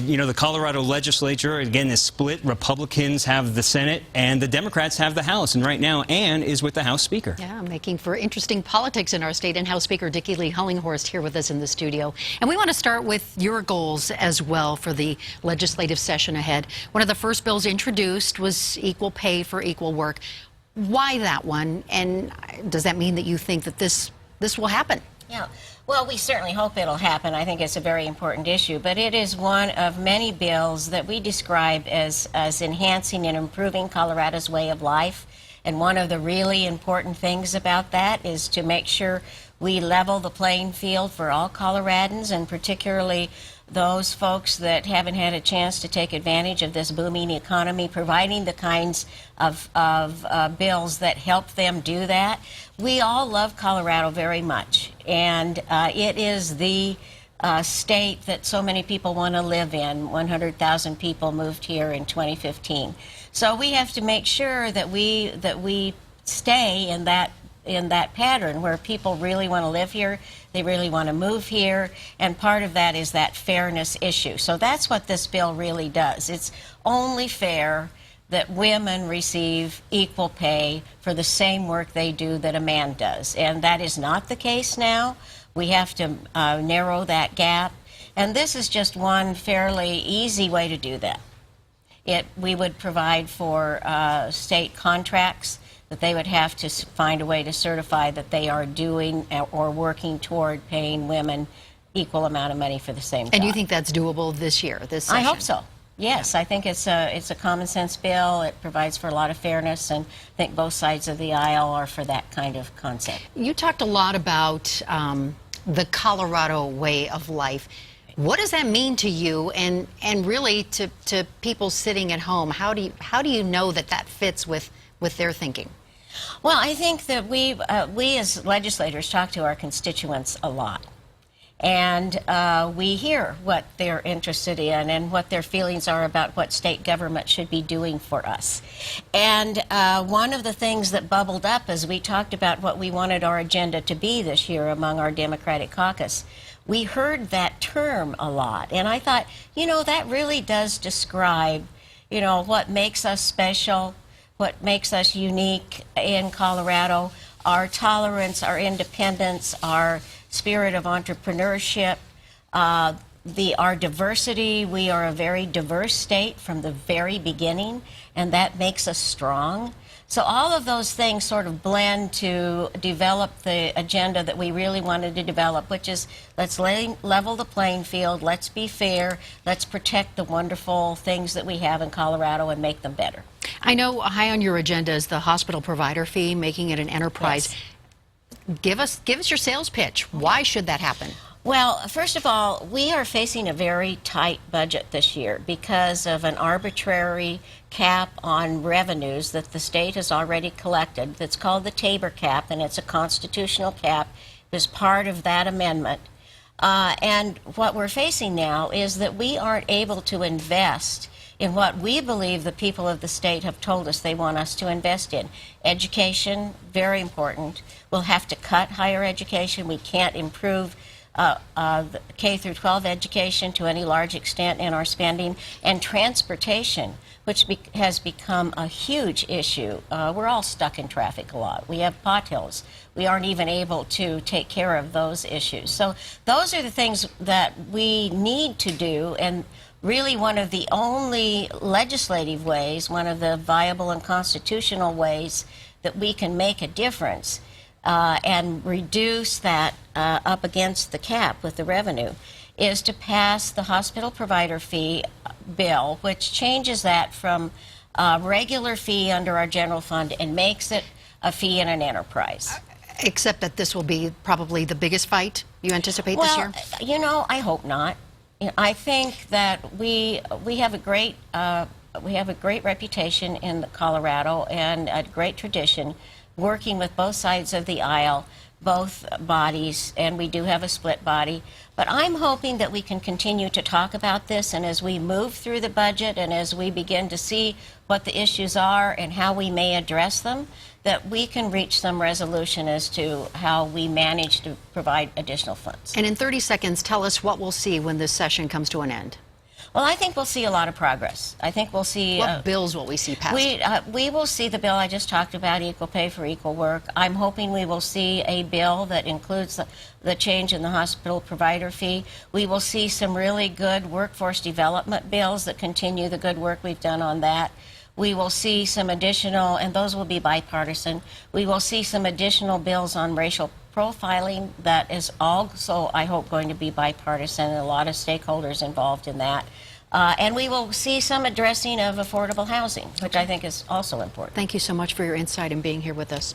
the Colorado legislature, again, is split. Republicans have the Senate, and the Democrats have the House. And right now, Ann is with the House Speaker. Yeah, making for interesting politics in our state. And House Speaker Dickey Lee Hullinghorst here with us in the studio. And we want to start with your goals as well for the legislative session ahead. One of the first bills introduced was equal pay for equal work. Why that one? And does that mean that you think that this will happen? Yeah. Well, we certainly hope it'll happen. I think it's a very important issue, but it is one of many bills that we describe as enhancing and improving Colorado's way of life. And one of the really important things about that is to make sure we level the playing field for all Coloradans, and particularly those folks that haven't had a chance to take advantage of this booming economy, providing the kinds of bills that help them do that. We all love Colorado very much, and it is the state that so many people want to live in. 100,000 people moved here in 2015. So we have to make sure that we stay in that pattern where people really want to live here, they really want to move here, and part of that is that fairness issue. So that's what this bill really does. It's only fair that women receive equal pay for the same work they do that a man does. And that is not the case now. We have to narrow that gap. And this is just one fairly easy way to do that. We would provide for state contracts that they would have to find a way to certify that they are doing or working toward paying women equal amount of money for the same job. And you think that's doable this year, this session? I hope so. Yes, I think it's a common sense bill. It provides for a lot of fairness, and I think both sides of the aisle are for that kind of concept. You talked a lot about the Colorado way of life. What does that mean to you, and really to people sitting at home? How do you know that fits with their thinking? Well, I think that we as legislators talk to our constituents a lot. And we hear what they're interested in and what their feelings are about what state government should be doing for us. And one of the things that bubbled up as we talked about what we wanted our agenda to be this year among our Democratic caucus, we heard that term a lot. And I thought, that really does describe, what makes us special, what makes us unique in Colorado, our tolerance, our independence, our spirit of entrepreneurship, our diversity. We are a very diverse state from the very beginning, and that makes us strong. So all of those things sort of blend to develop the agenda that we really wanted to develop, which is let's level the playing field, let's be fair, let's protect the wonderful things that we have in Colorado and make them better. I know high on your agenda is the hospital provider fee, making it an enterprise. Yes. Give us your sales pitch. Why should that happen? Well, first of all, we are facing a very tight budget this year because of an arbitrary cap on revenues that the state has already collected. That's called the Tabor cap, and it's a constitutional cap. It was part of that amendment. And what we're facing now is that we aren't able to invest in what we believe the people of the state have told us they want us to invest in. Education, very important. We'll have to cut higher education. We can't improve K through 12 education to any large extent in our spending, and transportation, which has become a huge issue. We're all stuck in traffic a lot. We have potholes. We aren't even able to take care of those issues. So those are the things that we need to do, and really one of the only legislative ways, one of the viable and constitutional ways that we can make a difference and reduce that up against the cap with the revenue is to pass the hospital provider fee bill, which changes that from a regular fee under our general fund and makes it a fee in an enterprise. Except that this will be probably the biggest fight you anticipate this year? Well, I hope not. I think that we have a great reputation in Colorado and a great tradition working with both sides of the aisle, both bodies, and we do have a split body. But I'm hoping that we can continue to talk about this, and as we move through the budget and as we begin to see what the issues are and how we may address them, that we can reach some resolution as to how we manage to provide additional funds. And in 30 seconds, tell us what we'll see when this session comes to an end. Well, I think we'll see a lot of progress. I think we'll see... What bills will we see passed? We will see the bill I just talked about, equal pay for equal work. I'm hoping we will see a bill that includes the change in the hospital provider fee. We will see some really good workforce development bills that continue the good work we've done on that. We will see some additional, and those will be bipartisan, we will see some additional bills on racial profiling that is also, I hope, going to be bipartisan, and a lot of stakeholders involved in that. And we will see some addressing of affordable housing, which I think is also important. Thank you so much for your insight and being here with us.